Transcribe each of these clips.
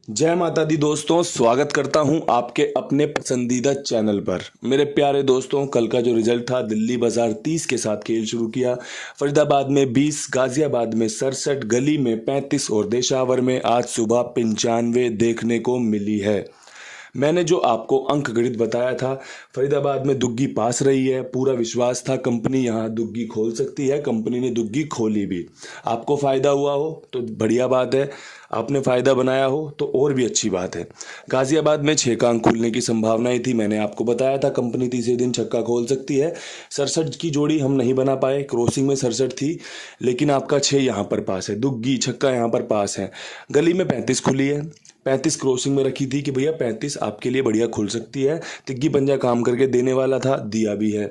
जय माता दी दोस्तों, स्वागत करता हूं आपके अपने पसंदीदा चैनल पर। मेरे प्यारे दोस्तों, कल का जो रिजल्ट था, दिल्ली बाजार 30 के साथ खेल शुरू किया। फरीदाबाद में 20, गाजियाबाद में 67, गली में 35 और देशावर में आज सुबह 95 देखने को मिली है। मैंने जो आपको अंक गणित बताया था, फरीदाबाद में दुग्गी पास रही है। पूरा विश्वास था कंपनी यहाँ दुग्गी खोल सकती है। कंपनी ने दुग्गी खोली भी। आपको फ़ायदा हुआ हो तो बढ़िया बात है, आपने फ़ायदा बनाया हो तो और भी अच्छी बात है। गाजियाबाद में 6 का अंक खुलने की संभावनाएं थी। मैंने आपको बताया था कंपनी तीसरे दिन छक्का खोल सकती है। 67 की जोड़ी हम नहीं बना पाए, क्रॉसिंग में 67 थी, लेकिन आपका 6 यहाँ पर पास है, दुग्गी छक्का यहाँ पर पास है। गली में 35 खुली है, 35 क्रॉसिंग में रखी थी कि भैया 35 आपके लिए बढ़िया खुल सकती है। तिग्गी पंजा काम करके देने वाला था, दिया भी है।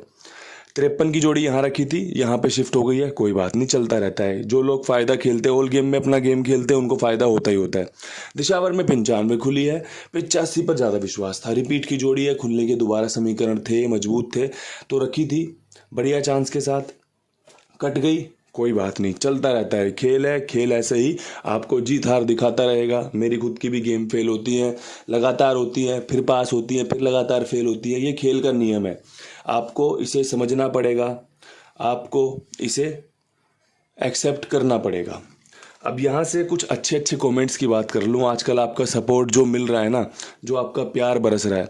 53 की जोड़ी यहाँ रखी थी, यहाँ पे शिफ्ट हो गई है, कोई बात नहीं, चलता रहता है। जो लोग फायदा खेलते हैं, ऑल गेम में अपना गेम खेलते हैं, उनको फायदा होता ही होता है। दिशावर में 95 खुली है, 85 पर ज़्यादा विश्वास था। रिपीट की जोड़ी है, खुलने के दोबारा समीकरण थे, मजबूत थे, तो रखी थी बढ़िया चांस के साथ। कट गई, कोई बात नहीं, चलता रहता है, खेल है, खेल ऐसे ही आपको जीत हार दिखाता रहेगा। मेरी खुद की भी गेम फेल होती हैं, लगातार होती हैं, फिर पास होती हैं, फिर लगातार फेल होती है। ये खेल का नियम है, आपको इसे समझना पड़ेगा, आपको इसे एक्सेप्ट करना पड़ेगा। अब यहाँ से कुछ अच्छे अच्छे कमेंट्स की बात कर लूँ। आजकल आपका सपोर्ट जो मिल रहा है ना, जो आपका प्यार बरस रहा है,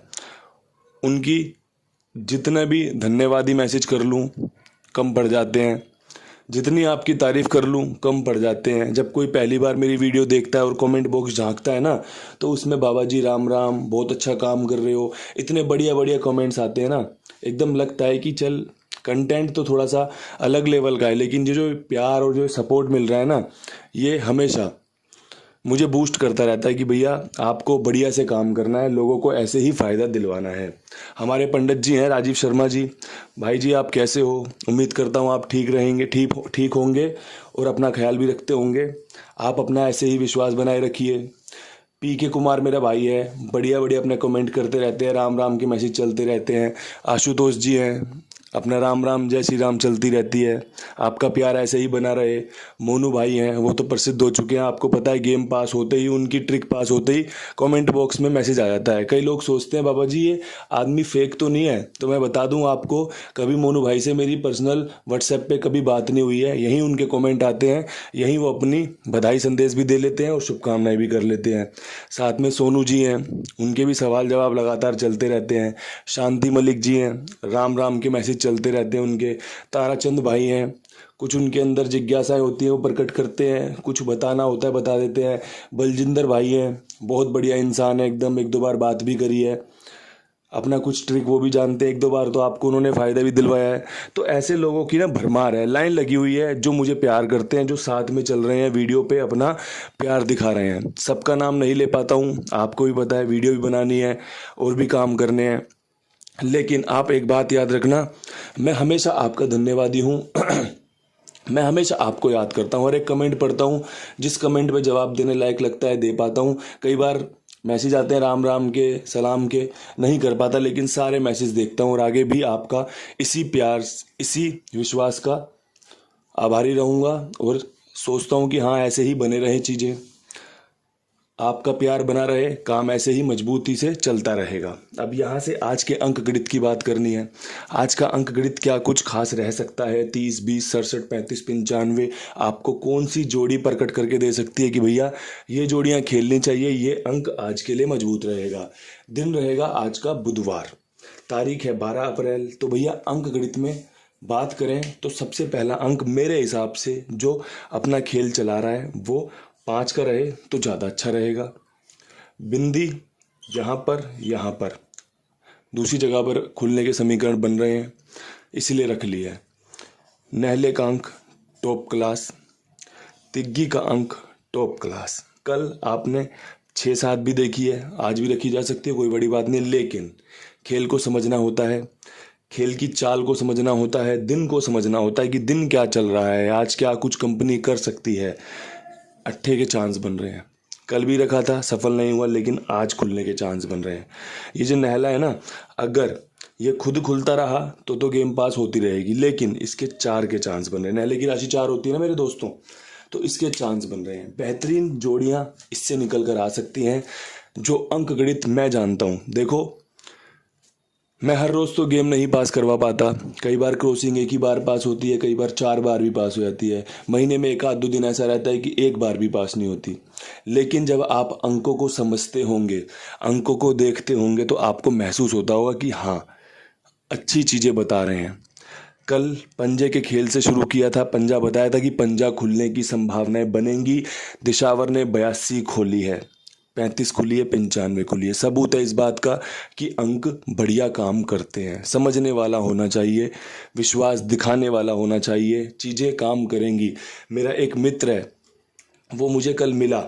उनकी जितने भी धन्यवादी मैसेज कर लूँ कम पड़ जाते हैं, जितनी आपकी तारीफ़ कर लूँ कम पड़ जाते हैं। जब कोई पहली बार मेरी वीडियो देखता है और कमेंट बॉक्स झांकता है ना, तो उसमें बाबा जी राम राम, बहुत अच्छा काम कर रहे हो, इतने बढ़िया बढ़िया कमेंट्स आते हैं ना, एकदम लगता है कि चल कंटेंट तो थोड़ा सा अलग लेवल का है, लेकिन जो प्यार और जो सपोर्ट मिल रहा है ना, ये हमेशा मुझे बूस्ट करता रहता है कि भैया आपको बढ़िया से काम करना है, लोगों को ऐसे ही फ़ायदा दिलवाना है। हमारे पंडित जी हैं राजीव शर्मा जी, भाई जी आप कैसे हो? उम्मीद करता हूँ आप ठीक रहेंगे, ठीक होंगे और अपना ख्याल भी रखते होंगे। आप अपना ऐसे ही विश्वास बनाए रखिए। पी के कुमार मेरा भाई है, बढ़िया बढ़िया अपने कमेंट करते रहते हैं, राम राम के मैसेज चलते रहते हैं। आशुतोष जी हैं, अपना राम राम जय श्री राम चलती रहती है, आपका प्यार ऐसे ही बना रहे। मोनू भाई हैं, वो तो प्रसिद्ध हो चुके हैं, आपको पता है गेम पास होते ही, उनकी ट्रिक पास होते ही कमेंट बॉक्स में मैसेज आ जाता है। कई लोग सोचते हैं बाबा जी ये आदमी फेक तो नहीं है, तो मैं बता दूं आपको, कभी मोनू भाई से मेरी पर्सनल व्हाट्सएप पे कभी बात नहीं हुई है। यहीं उनके कमेंट आते हैं, यहीं वो अपनी बधाई संदेश भी दे लेते हैं और शुभकामनाएं भी कर लेते हैं। साथ में सोनू जी हैं, उनके भी सवाल जवाब लगातार चलते रहते हैं। शांति मलिक जी हैं, राम राम के मैसेज चलते रहते हैं उनके। ताराचंद भाई हैं, कुछ उनके अंदर जिज्ञासाएं होती हैं वो प्रकट करते हैं, कुछ बताना होता है बता देते हैं। बलजिंदर भाई हैं, बहुत बढ़िया इंसान है एकदम, 1-2 बार बात भी करी है, अपना कुछ ट्रिक वो भी जानते हैं, 1-2 बार तो आपको उन्होंने फ़ायदा भी दिलवाया है। तो ऐसे लोगों की ना भरमार है, लाइन लगी हुई है, जो मुझे प्यार करते हैं, जो साथ में चल रहे हैं, वीडियो पे अपना प्यार दिखा रहे हैं। सबका नाम नहीं ले पाता हूँ, आपको भी पता है, वीडियो भी बनानी है और भी काम करने हैं, लेकिन आप एक बात याद रखना, मैं हमेशा आपका धन्यवादी हूँ। मैं हमेशा आपको याद करता हूँ, हर एक कमेंट पढ़ता हूँ, जिस कमेंट पे जवाब देने लायक लगता है दे पाता हूँ। कई बार मैसेज आते हैं राम राम के, सलाम के, नहीं कर पाता, लेकिन सारे मैसेज देखता हूँ और आगे भी आपका इसी प्यार, इसी विश्वास का आभारी रहूँगा और सोचता हूँ कि हाँ ऐसे ही बने रहें चीज़ें, आपका प्यार बना रहे, काम ऐसे ही मजबूती से चलता रहेगा। अब यहाँ से आज के अंक गणित की बात करनी है। आज का अंक गणित क्या कुछ खास रह सकता है? 30, 20, 67, 35, 95 आपको कौन सी जोड़ी प्रकट करके दे सकती है कि भैया ये जोड़ियाँ खेलनी चाहिए, ये अंक आज के लिए मजबूत रहेगा। दिन रहेगा आज का बुधवार, तारीख है 12 अप्रैल। तो भैया अंक गणित में बात करें तो सबसे पहला अंक मेरे हिसाब से जो अपना खेल चला रहा है वो 5 का रहे तो ज़्यादा अच्छा रहेगा। बिंदी यहाँ पर दूसरी जगह पर खुलने के समीकरण बन रहे हैं, इसीलिए रख लिया है। नहले का अंक टॉप क्लास, तिग्गी का अंक टॉप क्लास। कल आपने 6-7 भी देखी है, आज भी रखी जा सकती है, कोई बड़ी बात नहीं, लेकिन खेल को समझना होता है, खेल की चाल को समझना होता है, दिन को समझना होता है कि दिन क्या चल रहा है, आज क्या कुछ कंपनी कर सकती है। अट्ठे के चांस बन रहे हैं, कल भी रखा था सफल नहीं हुआ, लेकिन आज खुलने के चांस बन रहे हैं। ये जो नहला है ना, अगर ये खुद खुलता रहा तो गेम पास होती रहेगी, लेकिन इसके 4 के चांस बन रहे हैं। नहले की राशि 4 होती है ना मेरे दोस्तों, तो इसके चांस बन रहे हैं। बेहतरीन जोड़ियां इससे निकल कर आ सकती हैं। जो अंक गणित मैं जानता हूं, देखो मैं हर रोज तो गेम नहीं पास करवा पाता। कई बार क्रॉसिंग एक ही बार पास होती है, कई बार 4 बार भी पास हो जाती है। महीने में एक आध दो दिन ऐसा रहता है कि एक बार भी पास नहीं होती। लेकिन जब आप अंकों को समझते होंगे, अंकों को देखते होंगे, तो आपको महसूस होता होगा कि हाँ, अच्छी चीजें बता रहे हैं। कल पंजे के खेल से शुरू किया था। पंजा बताया था कि पंजा खुलने की संभावनाएं बनेंगी। दिशावर ने 82 खोली है, 35 खुली है, 95 खुली है। सबूत है इस बात का कि अंक बढ़िया काम करते हैं। समझने वाला होना चाहिए, विश्वास दिखाने वाला होना चाहिए, चीज़ें काम करेंगी। मेरा एक मित्र है, वो मुझे कल मिला,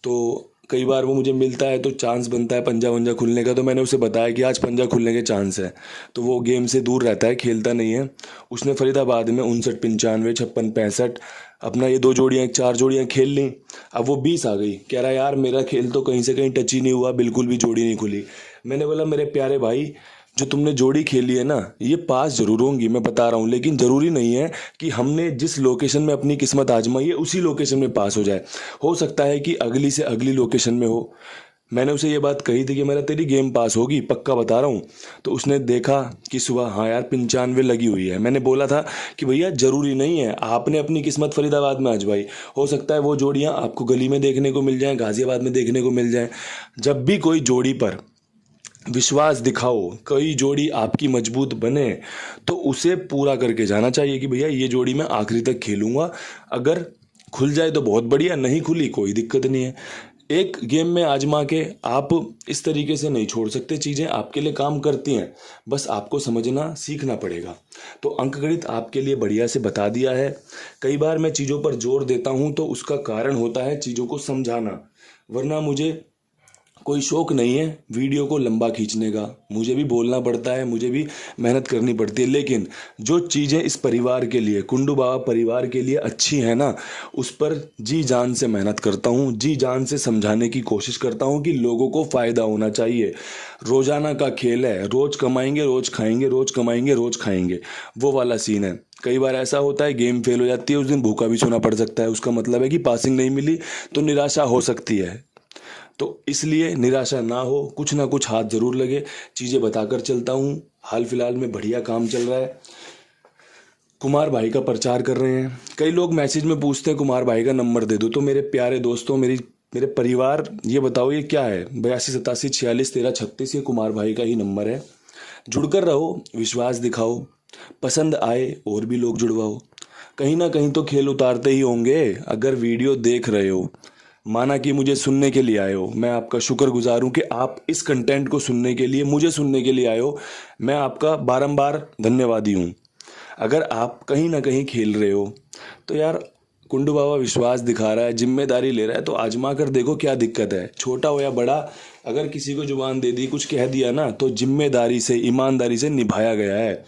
तो कई बार वो मुझे मिलता है तो चांस बनता है पंजा वंजा खुलने का। तो मैंने उसे बताया कि आज पंजा खुलने के चांस है। तो वो गेम से दूर रहता है, खेलता नहीं है। उसने फरीदाबाद में 59, 95, 56, 65 अपना ये 2 जोड़ियाँ 4 जोड़ियाँ खेल ली। अब वो 20 आ गई। कह रहा यार मेरा खेल तो कहीं से कहीं टच ही नहीं हुआ, बिल्कुल भी जोड़ी नहीं खुली। मैंने बोला मेरे प्यारे भाई, जो तुमने जोड़ी खेली है ना, ये पास जरूर होंगी, मैं बता रहा हूँ, लेकिन जरूरी नहीं है कि हमने जिस लोकेशन में अपनी किस्मत आजमाई है उसी लोकेशन में पास हो जाए। हो सकता है कि अगली से अगली लोकेशन में हो। मैंने उसे ये बात कही थी कि मेरा तेरी गेम पास होगी, पक्का बता रहा हूँ। तो उसने देखा कि सुबह हाँ यार 95 लगी हुई है। मैंने बोला था कि भैया जरूरी नहीं है, आपने अपनी किस्मत फरीदाबाद में आजमाई, हो सकता है वो जोड़ियाँ आपको गली में देखने को मिल जाएं, गाजियाबाद में देखने को मिल जाएं। जब भी कोई जोड़ी पर विश्वास दिखाओ, कोई जोड़ी आपकी मजबूत बने, तो उसे पूरा करके जाना चाहिए कि भैया ये जोड़ी मैं आखिरी तक खेलूंगा। अगर खुल जाए तो बहुत बढ़िया, नहीं खुली कोई दिक्कत नहीं है। एक गेम में आजमा के आप इस तरीके से नहीं छोड़ सकते। चीज़ें आपके लिए काम करती हैं, बस आपको समझना सीखना पड़ेगा। तो अंकगणित आपके लिए बढ़िया से बता दिया है। कई बार मैं चीज़ों पर जोर देता हूँ तो उसका कारण होता है चीज़ों को समझाना, वरना मुझे कोई शौक नहीं है वीडियो को लंबा खींचने का। मुझे भी बोलना पड़ता है, मुझे भी मेहनत करनी पड़ती है, लेकिन जो चीज़ें इस परिवार के लिए, कुंडू बाबा परिवार के लिए अच्छी है ना, उस पर जी जान से मेहनत करता हूँ, जी जान से समझाने की कोशिश करता हूँ कि लोगों को फ़ायदा होना चाहिए। रोजाना का खेल है, रोज कमाएंगे रोज खाएंगे, रोज कमाएंगे रोज खाएंगे, वो वाला सीन है। कई बार ऐसा होता है गेम फेल हो जाती है, उस दिन भूखा भी सोना पड़ सकता है। उसका मतलब है कि पासिंग नहीं मिली तो निराशा हो सकती है। तो इसलिए निराशा ना हो, कुछ ना कुछ हाथ जरूर लगे। चीज़ें बताकर चलता हूँ। हाल फिलहाल में बढ़िया काम चल रहा है। कुमार भाई का प्रचार कर रहे हैं। कई लोग मैसेज में पूछते हैं कुमार भाई का नंबर दे दो। तो मेरे प्यारे दोस्तों, मेरे परिवार, ये बताओ ये क्या है? 82 87 46 13 36, ये कुमार भाई का ही नंबर है। जुड़कर रहो, विश्वास दिखाओ, पसंद आए और भी लोग जुड़वाओ। कहीं ना कहीं तो खेल उतारते ही होंगे। अगर वीडियो देख रहे हो, माना कि मुझे सुनने के लिए आए हो, मैं आपका शुक्रगुजार हूं कि आप इस कंटेंट को सुनने के लिए, मुझे सुनने के लिए आए हो। मैं आपका बारंबार धन्यवादी हूं। अगर आप कहीं ना कहीं खेल रहे हो तो यार, कुंडू बाबा विश्वास दिखा रहा है, जिम्मेदारी ले रहा है, तो आजमा कर देखो क्या दिक्कत है। छोटा हो या बड़ा, अगर किसी को जुबान दे दी, कुछ कह दिया ना, तो जिम्मेदारी से, ईमानदारी से निभाया गया है।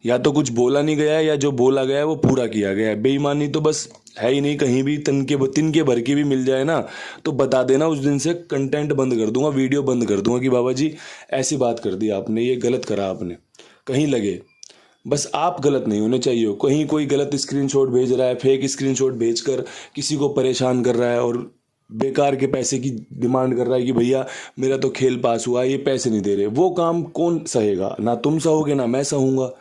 या तो कुछ बोला नहीं गया है, या जो बोला गया है वो पूरा किया गया है। बेईमानी तो बस है ही नहीं। कहीं भी तिनके भर की भी मिल जाए ना, तो बता देना, उस दिन से कंटेंट बंद कर दूंगा, वीडियो बंद कर दूंगा कि बाबा जी ऐसी बात कर दी आपने, ये गलत करा आपने। कहीं लगे, बस आप गलत नहीं होने चाहिए हो। कहीं कोई गलत स्क्रीनशॉट भेज रहा है, फेक स्क्रीनशॉट भेजकर किसी को परेशान कर रहा है और बेकार के पैसे की डिमांड कर रहा है कि भैया मेरा तो खेल पास हुआ, ये पैसे नहीं दे रहे, वो काम कौन सहेगा? ना तुम सहोगे ना मैं सहूँगा।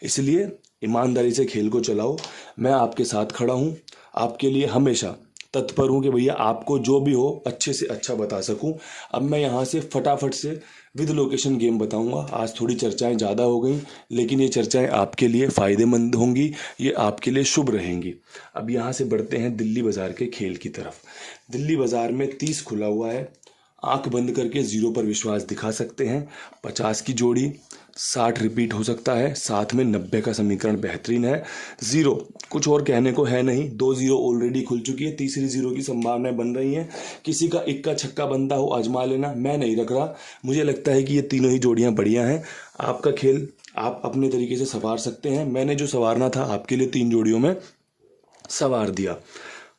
इसलिए ईमानदारी से खेल को चलाओ। मैं आपके साथ खड़ा हूँ, आपके लिए हमेशा तत्पर हूँ कि भैया आपको जो भी हो अच्छे से अच्छा बता सकूँ। अब मैं यहाँ से फटाफट से विद लोकेशन गेम बताऊँगा। आज थोड़ी चर्चाएं ज़्यादा हो गई, लेकिन ये चर्चाएं आपके लिए फ़ायदेमंद होंगी, ये आपके लिए शुभ रहेंगी। अब यहाँ से बढ़ते हैं दिल्ली बाज़ार के खेल की तरफ। दिल्ली बाज़ार में 30 खुला हुआ है। आंख बंद करके 0 पर विश्वास दिखा सकते हैं। 50 की जोड़ी, 60 रिपीट हो सकता है, साथ में 90 का समीकरण बेहतरीन है। 0 कुछ और कहने को है नहीं। 2 0 ऑलरेडी खुल चुकी है, तीसरी 0 की संभावनाएं बन रही हैं। किसी का इक्का छक्का बनता हो, आजमा लेना, मैं नहीं रख रहा। मुझे लगता है कि ये तीनों ही जोड़ियां बढ़िया हैं। आपका खेल आप अपने तरीके से संवार सकते हैं। मैंने जो संवारना था आपके लिए 3 जोड़ियों में संवार दिया।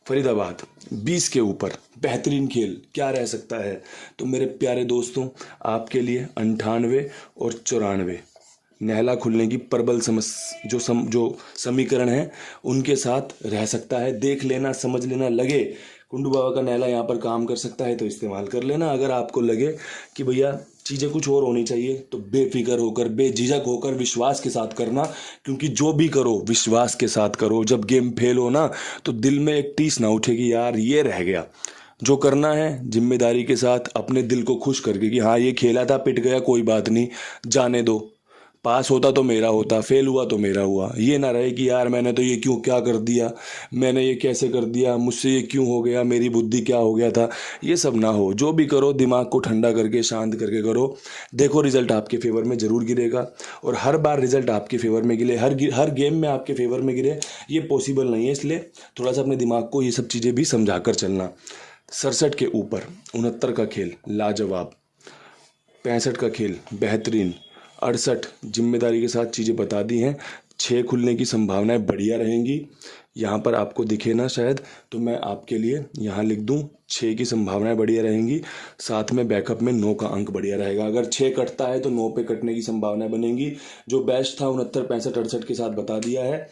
फरीदाबाद 20 के ऊपर बेहतरीन खेल क्या रह सकता है? तो मेरे प्यारे दोस्तों, आपके लिए 98 और 94 नहला खुलने की प्रबल जो समीकरण है उनके साथ रह सकता है। देख लेना, समझ लेना, लगे कुंडू बाबा का नहला यहाँ पर काम कर सकता है तो इस्तेमाल कर लेना। अगर आपको लगे कि भैया चीज़ें कुछ और होनी चाहिए तो बेफिक्र होकर, बेझिझक होकर, विश्वास के साथ करना, क्योंकि जो भी करो विश्वास के साथ करो। जब गेम फेल हो ना तो दिल में एक टीस ना उठे कि यार ये रह गया। जो करना है जिम्मेदारी के साथ, अपने दिल को खुश करके कि हाँ ये खेला था, पिट गया, कोई बात नहीं, जाने दो। पास होता तो मेरा होता, फेल हुआ तो मेरा हुआ। ये ना रहे कि यार मैंने तो ये क्यों क्या कर दिया, मैंने ये कैसे कर दिया, मुझसे ये क्यों हो गया, मेरी बुद्धि क्या हो गया था। ये सब ना हो। जो भी करो दिमाग को ठंडा करके, शांत करके करो। देखो रिजल्ट आपके फेवर में ज़रूर गिरेगा। और हर बार रिजल्ट आपके फेवर में गिरे, हर गेम में आपके फेवर में गिरे, ये पॉसिबल नहीं है। इसलिए थोड़ा सा अपने दिमाग को ये सब चीज़ें भी समझा कर चलना। 67 के ऊपर 69 का खेल लाजवाब, 65 का खेल बेहतरीन, 68 जिम्मेदारी के साथ चीज़ें बता दी हैं। 6 खुलने की संभावनाएं बढ़िया रहेंगी। यहाँ पर आपको दिखे ना शायद, तो मैं आपके लिए यहाँ लिख दूँ 6 की संभावनाएं बढ़िया रहेंगी। साथ में बैकअप में 9 का अंक बढ़िया रहेगा। अगर 6 कटता है तो 9 पे कटने की संभावनाएं बनेंगी। जो बेस्ट था 69, 65, 68 के साथ बता दिया है।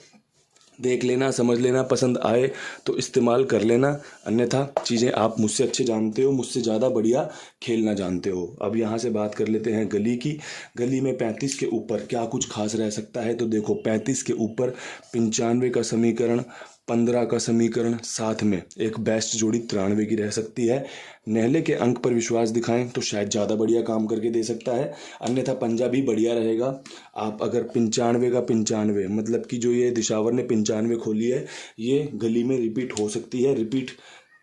देख लेना, समझ लेना, पसंद आए तो इस्तेमाल कर लेना, अन्यथा चीज़ें आप मुझसे अच्छे जानते हो, मुझसे ज़्यादा बढ़िया खेलना जानते हो। अब यहाँ से बात कर लेते हैं गली की। गली में 35 के ऊपर क्या कुछ खास रह सकता है, तो देखो 35 के ऊपर 95 का समीकरण, 15 का समीकरण, साथ में एक बेस्ट जोड़ी 93 की रह सकती है। नहले के अंक पर विश्वास दिखाएं तो शायद ज़्यादा बढ़िया काम करके दे सकता है, अन्यथा पंजा भी बढ़िया रहेगा। आप अगर 95 का 95, मतलब कि जो ये दिशावर ने 95 खोली है, ये गली में रिपीट हो सकती है। रिपीट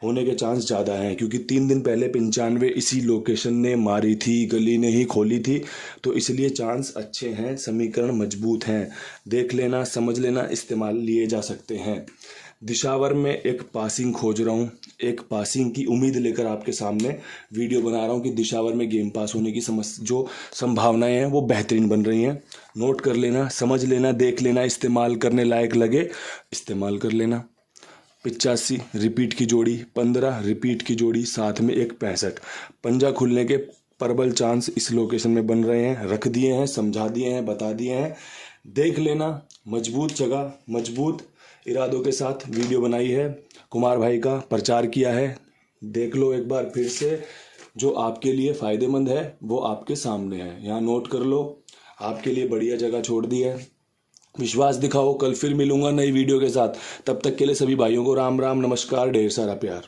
होने के चांस ज़्यादा हैं, क्योंकि 3 दिन पहले 95 इसी लोकेशन ने मारी थी, गली ने ही खोली थी, तो इसलिए चांस अच्छे हैं, समीकरण मजबूत हैं। देख लेना, समझ लेना, इस्तेमाल लिए जा सकते हैं। दिशावर में एक पासिंग खोज रहा हूँ, एक पासिंग की उम्मीद लेकर आपके सामने वीडियो बना रहा हूँ कि दिशावर में गेम पास होने की जो संभावनाएं हैं वो बेहतरीन बन रही हैं। नोट कर लेना, समझ लेना, देख लेना, इस्तेमाल करने लायक लगे इस्तेमाल कर लेना। 85 रिपीट की जोड़ी, 15 रिपीट की जोड़ी, साथ में एक 65 पंजा खुलने के प्रबल चांस इस लोकेशन में बन रहे हैं। रख दिए हैं, समझा दिए हैं, बता दिए हैं। देख लेना, मजबूत जगह, मजबूत इरादों के साथ वीडियो बनाई है, कुमार भाई का प्रचार किया है। देख लो एक बार फिर से, जो आपके लिए फ़ायदेमंद है वो आपके सामने है। यहाँ नोट कर लो, आपके लिए बढ़िया जगह छोड़ दी है। विश्वास दिखाओ। कल फिर मिलूंगा नई वीडियो के साथ। तब तक के लिए सभी भाइयों को राम राम, नमस्कार, ढेर सारा प्यार।